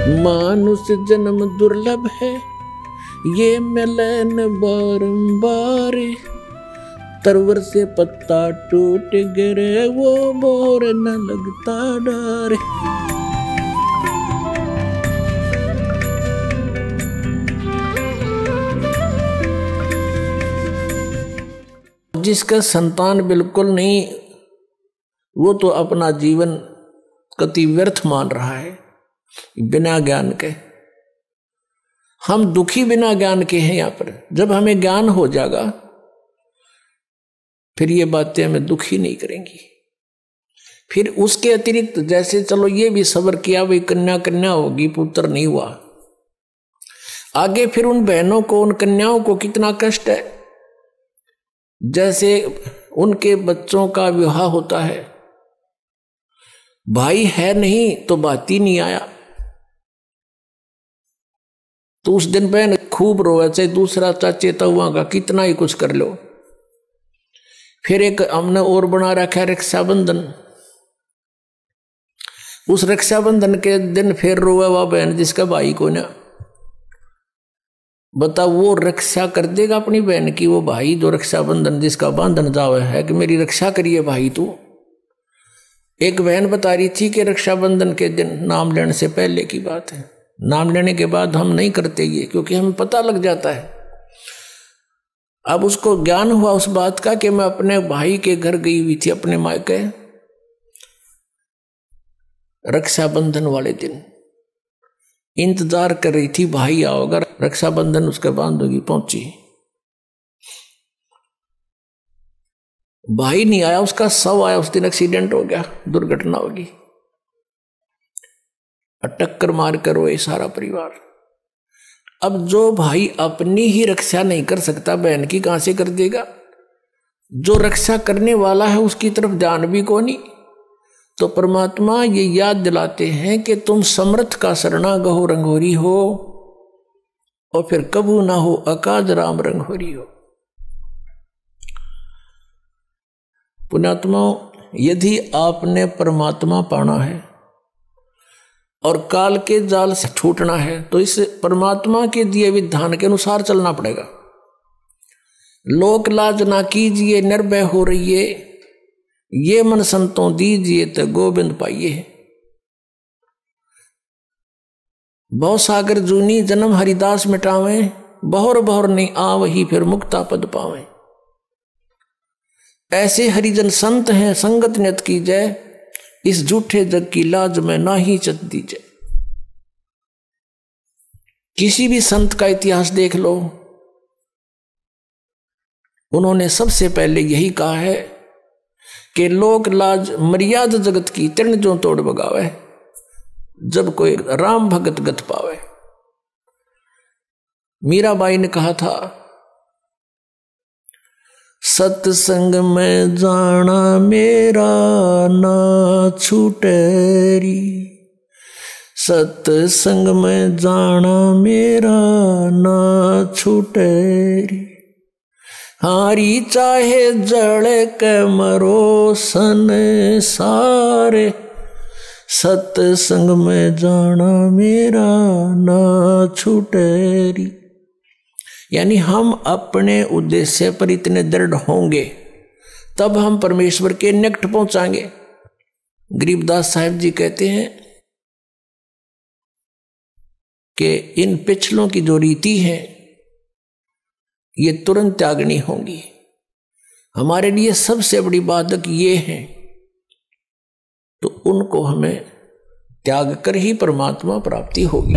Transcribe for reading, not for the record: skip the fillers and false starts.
मानुष जन्म दुर्लभ है, ये मिलन बारंबार। तरवर से पत्ता टूट गिरे, वो मोर न लगता डर। जिसका संतान बिल्कुल नहीं, वो तो अपना जीवन कति व्यर्थ मान रहा है बिना ज्ञान के। हम दुखी बिना ज्ञान के हैं। यहां पर जब हमें ज्ञान हो जाएगा फिर ये बातें हमें दुखी नहीं करेंगी। फिर उसके अतिरिक्त जैसे चलो ये भी सब्र किया, वही कन्या कन्या होगी, पुत्र नहीं हुआ, आगे फिर उन बहनों को, उन कन्याओं को कितना कष्ट है। जैसे उनके बच्चों का विवाह होता है, भाई है नहीं तो बात ही नहीं आया, तो उस दिन बहन खूब रोए, चाहे दूसरा चाचे तउआ का कितना ही कुछ कर लो। फिर एक हमने और बना रखा है रक्षाबंधन। उस रक्षाबंधन के दिन फिर रोए वह बहन जिसका भाई को ना, बता वो रक्षा कर देगा अपनी बहन की? वो भाई जो रक्षाबंधन जिसका बांधन जावे है कि मेरी रक्षा करिए भाई तू। एक बहन बता रही थी कि रक्षाबंधन के दिन, नाम लेने से पहले की बात है, नाम लेने के बाद हम नहीं करते ये, क्योंकि हमें पता लग जाता है। अब उसको ज्ञान हुआ उस बात का कि मैं अपने भाई के घर गई हुई थी, अपने मायके, रक्षाबंधन वाले दिन इंतजार कर रही थी, भाई आओगा रक्षाबंधन उसके बांधूंगी। पहुंची, भाई नहीं आया, उसका शव आया। उस दिन एक्सीडेंट हो गया, दुर्घटना होगी, टक्कर मार कर रोए सारा परिवार। अब जो भाई अपनी ही रक्षा नहीं कर सकता, बहन की कहां से कर देगा? जो रक्षा करने वाला है उसकी तरफ ध्यान भी को नहीं। तो परमात्मा ये याद दिलाते हैं कि तुम समर्थ का शरणा गहो रंगोरी हो, और फिर कबू ना हो अकाज राम रंगोरी हो। पुण्यात्मा, यदि आपने परमात्मा पाना है और काल के जाल से छूटना है तो इस परमात्मा के दिए विधान के अनुसार चलना पड़ेगा। लोक लाज ना कीजिए, निर्भय हो रहिए, ये मन संतों दीजिए तो गोविंद पाइए। बहु सागर जूनी जन्म हरिदास मिटावे, बहुर बहुर नहीं आ वही फिर मुक्ता पद पावे। ऐसे हरिजन संत हैं संगत नियत की जय, इस झूठे जग की लाज में ना ही चत दीजिए। किसी भी संत का इतिहास देख लो, उन्होंने सबसे पहले यही कहा है कि लोक लाज मर्यादा जगत की तृण जो तोड़ बगावे, जब कोई राम भगत गत पावे। मीराबाई ने कहा था, सत्संग में जाना मेरा ना छूटेरी, सत्संग में जाना मेरा ना छूटेरी। हारी चाहे जड़ के मरो संसारे, सत्संग में जाना मेरा ना छूटेरी। यानी हम अपने उद्देश्य पर इतने दृढ़ होंगे तब हम परमेश्वर के निकट पहुंचाएंगे। गरीबदास साहिब जी कहते हैं कि इन पिछलों की जो रीति है ये तुरंत त्यागनी होंगी। हमारे लिए सबसे बड़ी बाधक ये है, तो उनको हमें त्याग कर ही परमात्मा प्राप्ति होगी।